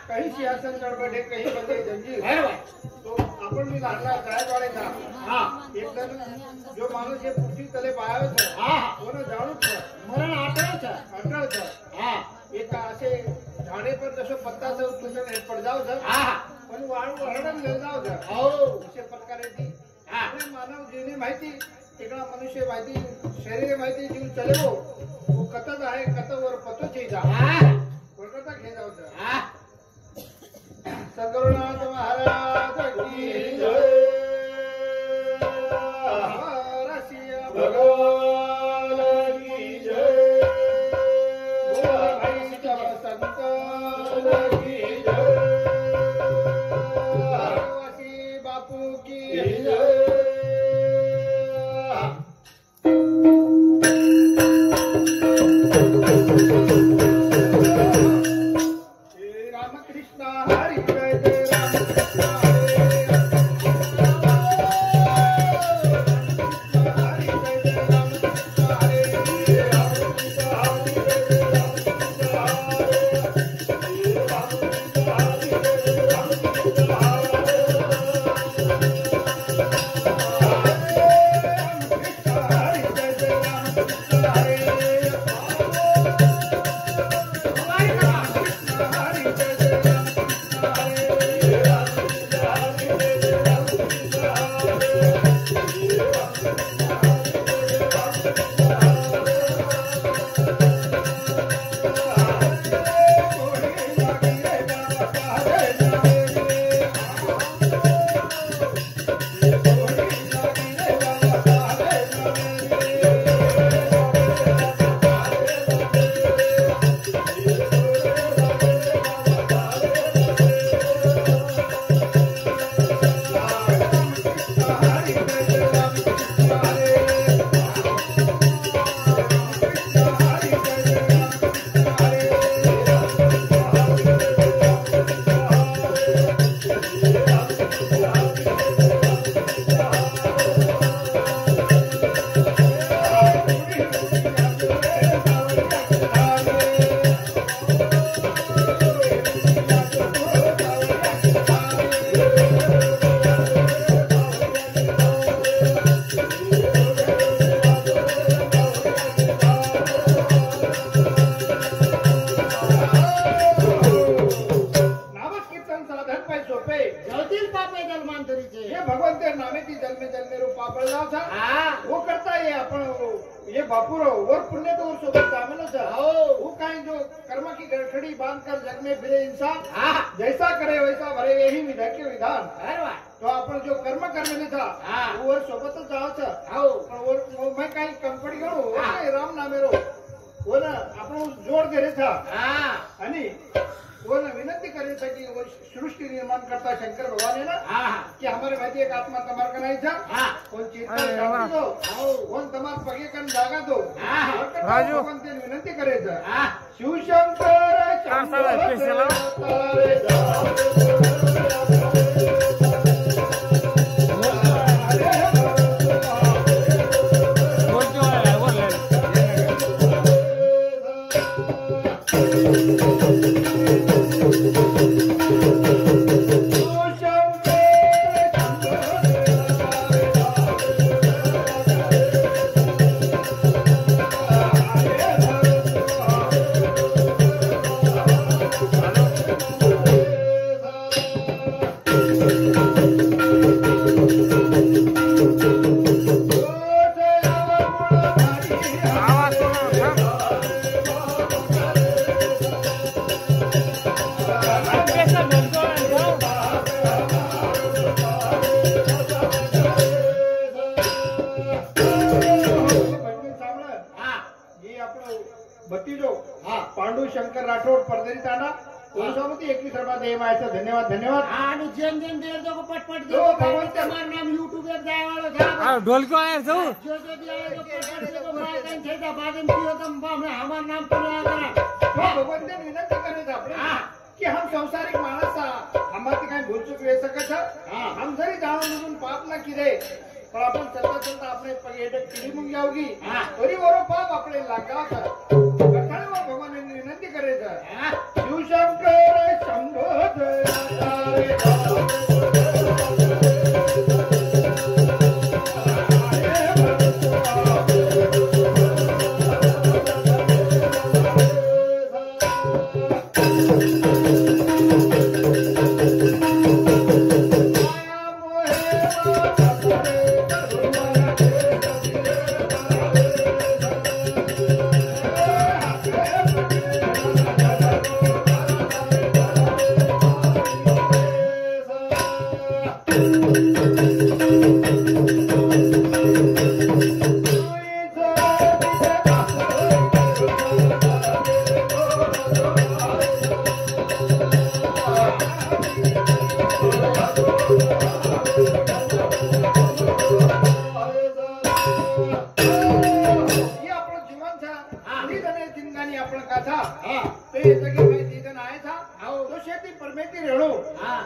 काही सिंहासन चढबडे काही बदले जंजीर तो आपण मी लहानला जायवाडे हा एक जण जो माणूस हे पुढची तले पायावच कोण जाणूच मरण अटळच हा एक असे झाडे पर जसं पत्ताचं उत्कृष्ट पड जाव पण वाळू हरडून घेऊन जाव अशा प्रकारे ती मानव जीवनी माहिती तिकडा मनुष्य माहिती शरीर माहिती जीव चलेवो वो कतच आहे कतवर पतो जा कोलकाता घे जाऊ सद्गुरुनाथ महाराज की जय रसिया भगवान की जय भाई संत की जय बापू की जय जैसा करे वैसा भरे यही विधान के विधान तो आपण जो कर्म करणे था वर सोबतच जावचं मैं काही कंपनी घेऊ राम नामेरो वो ना आपण जोड करे था आणि वो ना विनंती करे था कि वो सृष्टि निर्माण करता शंकर भगवान है ना कि हमारे भाई एक आत्मा तमार का नहीं था कौन चिंता दो कौन तमार पगे कन जागा दो भगवान ते विनंती करे था शिवशंकर पांडू शंकर राठोड परदेरी ताना कोणसामती 21 रुपया देवायचा धन्यवाद धन्यवाद आणि जन जन देर जो पटपट दो भगवान तुम्हार नाम YouTube पे जाय वालो था ढोल को आए जो जो दिया तो पटपट को माय काई थे दा बादन पियो तम हमार नाम पर आ करा भगवान ने विनंती करे था अपने कि हम संसारिक माणस हमारी काही भूल चूक वे सकत हम जरी जाणून बुजून पाप ना किरे पण आपण चलता चलता आपले पगेडे पिढी मुंग जाऊगी तरी वरो पाप आपले लागाव भगवान ने विनंती करे था शिवशंकर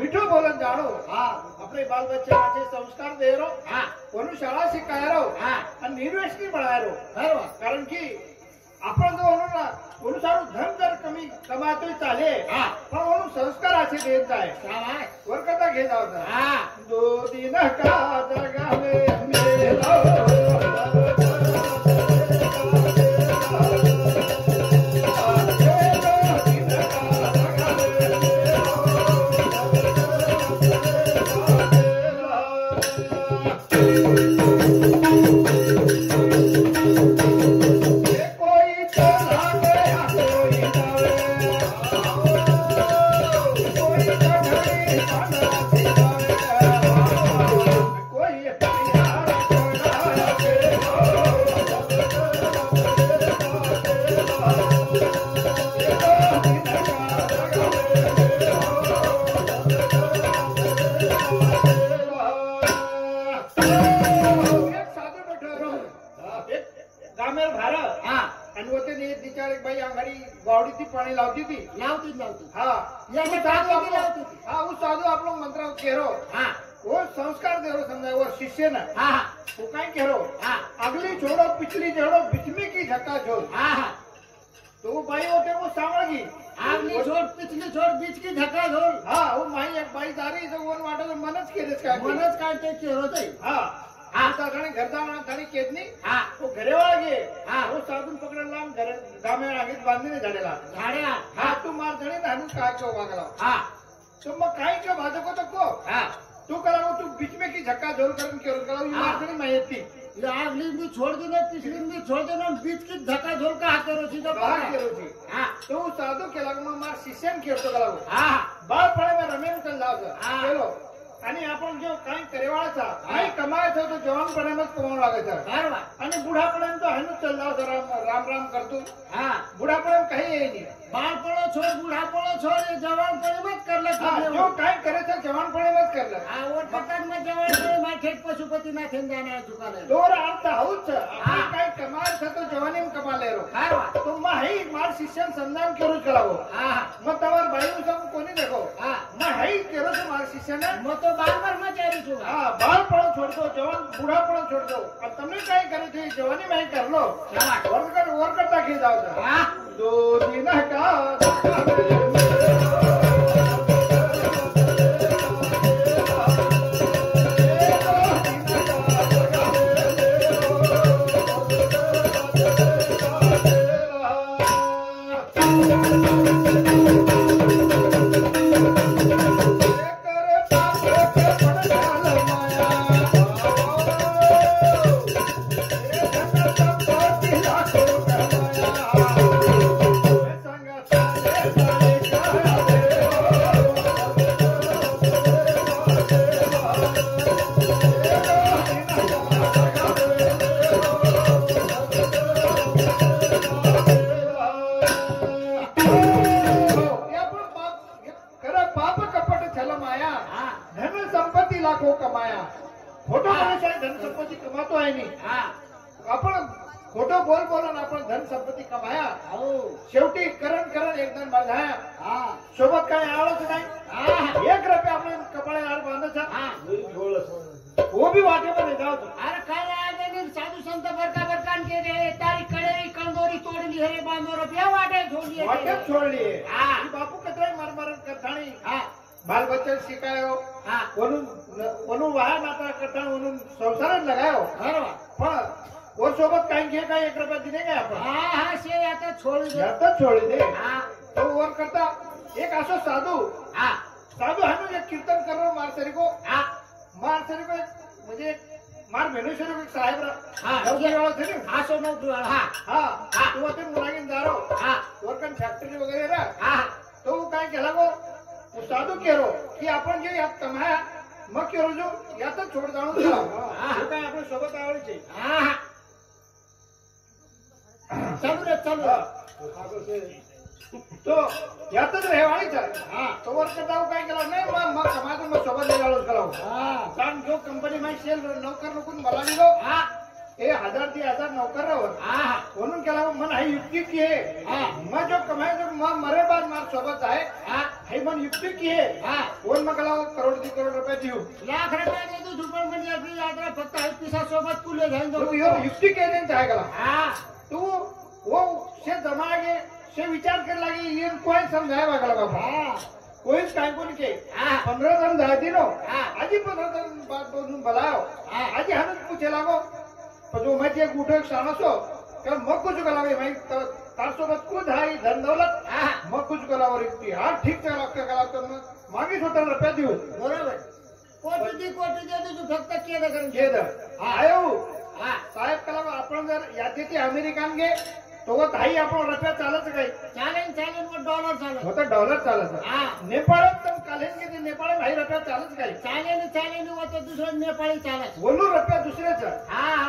मीठो बोलन जानो अपने बाल बच्चे अच्छे संस्कार दे रो कोणू शाळा शिकाय रो आणि निर्वेशनी बनाय रो कारण की आपण जो म्हणून ना कोणू सारू धन जर कमी कमातोय चाले पण म्हणून संस्कार असे देत जाय वर कथा घे जाव दो दिन का जगावे मेला पानी लावती थी साधु आप लोग मंत्र केरो वो संस्कार दे रो समझा वो शिष्य न वो कहीं कह रो अगली छोड़ो पिछली छोड़ो बिचमी की झक्का छोड़ तो वो भाई होते वो सावगी अगली छोड़ पिछली छोड़ बीच की झक्का छोड़ वो माई एक बाई दारी तो वो वाटो तो मनच के देश का मनच का के होते घर जाणी केदनी वो घरे वागे वो साधून पकडला घर गामे आगीत बांधीने झाडेला तू मार धणे धानू काय चो वागला तो मग काय के भाजो को तको तू करा तू बीच में की झक्का झोल करन केरो करा मार धणे मायती अगली भी छोड़ देना पिछली भी छोड़ देना बीच की धक्का झोल का हाथ करो सी तो बाहर करो सी तो साधू केला मग मार शिष्यन खेळतो करा बाळ पळे में रमेन चल जाव चलो आणि आपण जो काही करेवाळाचा काही कमायचा तो जवानपणामध्ये कमावून लागायचा आणि बुढापणात तो हनु चालला राम राम करतो बुढापणात काही येईल बाळपणो छोड बुढापणो छोड जवानपणात करलं जो काय करायचं जवानपणात करलं ओटपटात जवानपणे थेट पशुपती ना थेन जाणार दुकाने दोर अर्थ हाऊच काय कमायचा तो जवानी कमाले रो तो माही मार शिष्यन संधान करू करावो मग तवर बाई उसाम कोणी देखो मग हाई केरो तो मार शिष्यन मग तो बार में तैयारी छो बाळपण छोड़ दो जवान बुढ़ापण छोड़ दो और तुमने काय करे थे जवानी में कर लो और करता के जाओ दो दिन का लाखों कमाया खोटो धन संपत्ति कमातो आहे नी आपण खोटो बोल बोलून आपण धन संपत्ति कमाया शेवटी करण एकदम बंधाया सोबत काय आवडत नाही 1 रुपया आपण कपाळे आड बांधायचा वो भी वाटे मध्ये जाऊ अरे काय आहे साधू संत बरका के रे तारी कडेरी कंदोरी तोडली हे बांधो रुपया वाटे छोडली बापू कतराई मारमार करताणी बाल बच्चे शिकायो म्हणून वाया नाता करता म्हणून संसारात लगायो पण और सोबत काही घे काय 1 रुपया दिले काय आपण से आता छोड़ दे तो वर करता एक असो साधू साधू आहे ना, एक कीर्तन करो मारसरी को म्हणजे मार भेनेश्वर को साहेब नौकरी वाला थे ना, हा सो नौकरी वाला तो ते मुलागिन दारो वरकन फॅक्टरी वगैरे ना, तो काय केला गो वो साधू केरो की आपण जे यात कमाया मग केरो जो यातच छोड जाणून तो काय आपण सोबत आवडीचे चालू रे चालू तो यातच रेवाळीचा तो वर्ष जाऊ काय केला नाही मग कमायचं मग सोबत लेगाळोच केला कारण जो कंपनी मध्ये सेल नौकर लोकून मला दिलो 1000 ते 1000 नौकर राहत म्हणून केला मन हाई युक्ती की है मग जो कमायचं मग मरे बाद मार सोबत आहे हाई मन युक्ती की है कोण मग केला करोड रुपये देऊ लाख रुपये दे तू झुपड म्हणजे आपली यात्रा फक्त आहे पिसा सोबत तुले जाईन तो युक्ती के दिन चाहे केला तू वो से जमागे से विचार कर लगे ये कोई समझाए वागला बाबा कोई काय कोण के 15 जण जाती नो आजी 15 जण बात बोलून बोलाओ आजी हमें पूछे लागो जो मैं एक उठो एक सानसो क्या मग कुछ कलावे भाई तार सोबत कुछ हाई धन दौलत मग कुछ कलावर इतनी ठीक चला कला तो मागे 17 रुपये देऊ बरोबर कोटी दे तू फक्त केलं करून घे आयो साहेब कला आपण जर यादी अमेरिकान गे तो वो ताई आपण रुपया चालत काही चालेल मग डॉलर चालत होता डॉलर चालत नेपाळात तर कालेन गे नेपाळ भाई रुपया चालत काही चालेल होता दुसरं नेपाळी चालत बोलू रुपया दुसऱ्याच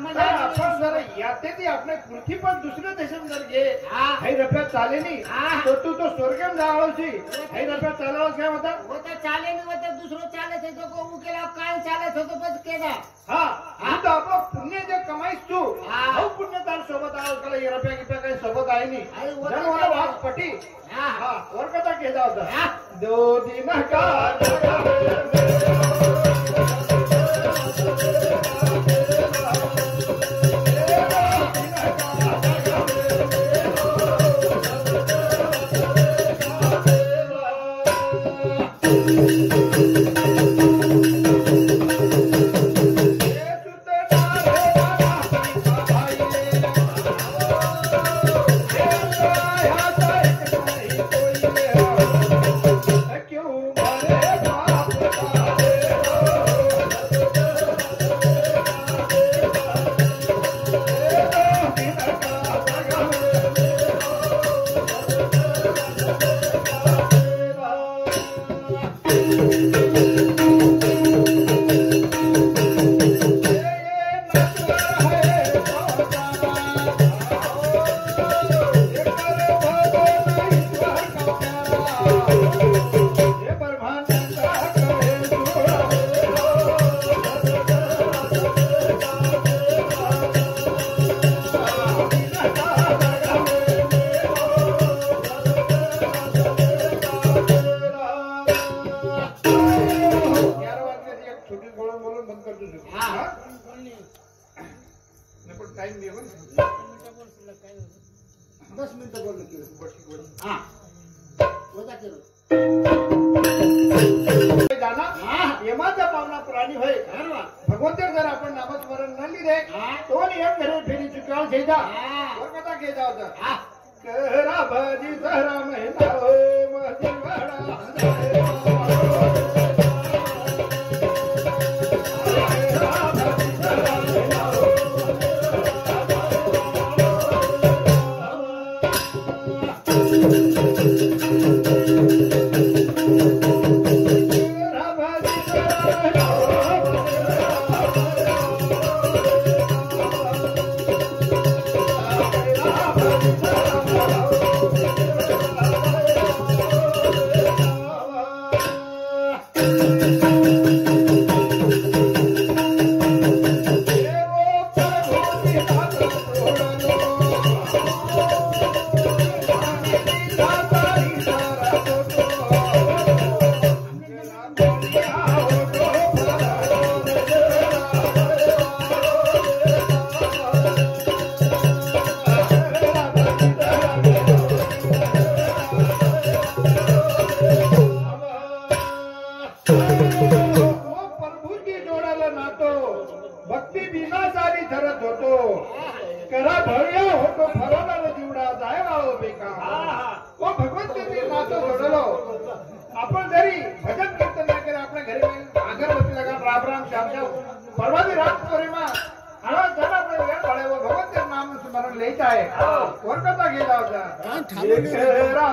म्हणजे आपण जर याते आपले पृथ्वी पण दुसऱ्या देशात जर गे काही रुपया चाले नाही तर तू तो स्वर्गम जावळशी काही रुपया चालवस काय होता चालेल होतं दुसरं चालत होतं को केला काय चालत होतं पण केला आता आपलं पुण्य जे कमाईस तू पुण्यदार सोबत आहोत त्याला रुपया काही सोबत आहे नाही जर मला भाग पटी वर कसा केला होता 2 दिन का यमाचा पावना प्राणी होय भगवंतर जर आपण नामस्मरण न लिहिले तो नियम घरे फेरी चुकाल घेजा वर कथा घेजा होता करा भाजी जरा महिना होय परवादी रात पोरीमा आला जरा पण या पळेव भगवंत नाम स्मरण लेत आहे कोणता गेला होता एकरा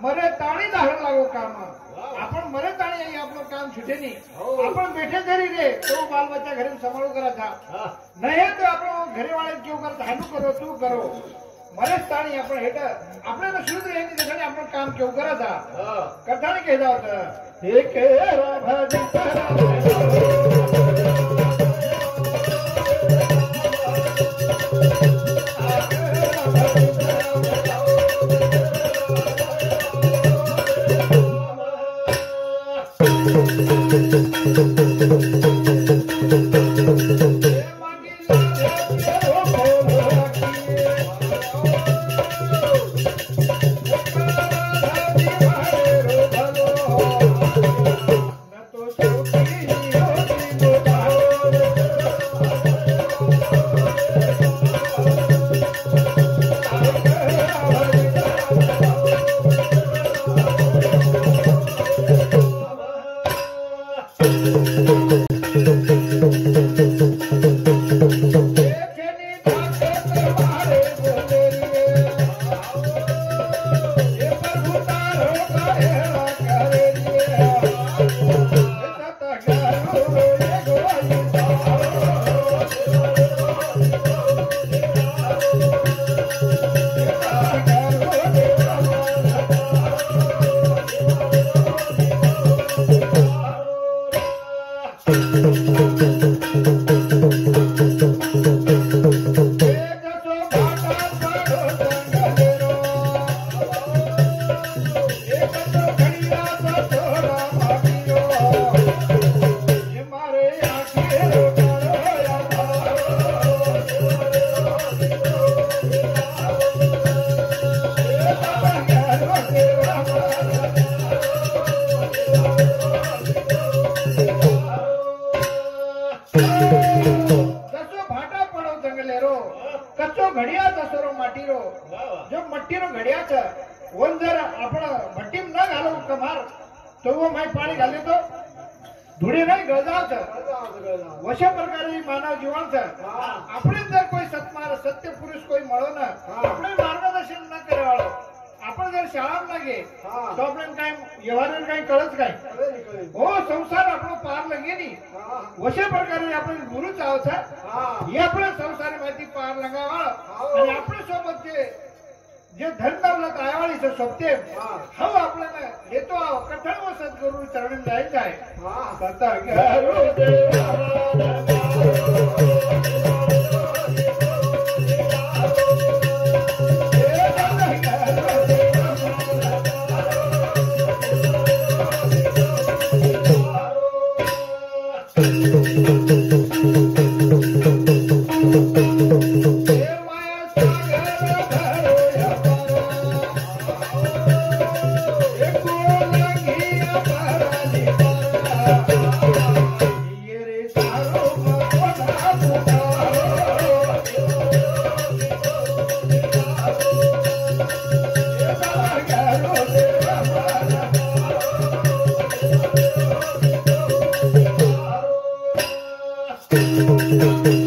मरे ताणी धारण लागो काम आपण मरे ताणी आपलं काम छुटे नाही आपण बैठे घरी रे तो बाल बच्चा घरी सांभाळू करायचा नाही तर आपण घरी वाले क्यों करत हानू करो तू करो मरेच ताणी आपण हेट आपल्याला शुद्ध यांनी त्याच्याने आपण काम क्यों करायचा करताना केला होतं एक कच्चो घडिया तसरो माटीरो जो मट्टीरो घडिया छ वन जर आपण भट्टीम न घालू कमार तो वो माय पाणी घाले तो धुडी नाही गळजावत वशा प्रकारे मानव जीवन छ આપણે जर કોઈ સત્માર સત્ય પુરુષ કોઈ મળો ને આપણે માર્ગદર્શન ન કરે વાળો आपण जर शाळा लागे तो आपण काय व्यवहार काय कळत काय हो संसार આપણો पार लगे नहीं वशा प्रकारे आपण गुरु चावत हे आपण संसार माहिती पार लगावा आणि आपल्या सोबत जे धन दौलत आयावाळी છે સત્ય હવે આપણે લેતો આવો કઠણ व सद्गुरु चरण जाय जाय सता गुरु Thank you.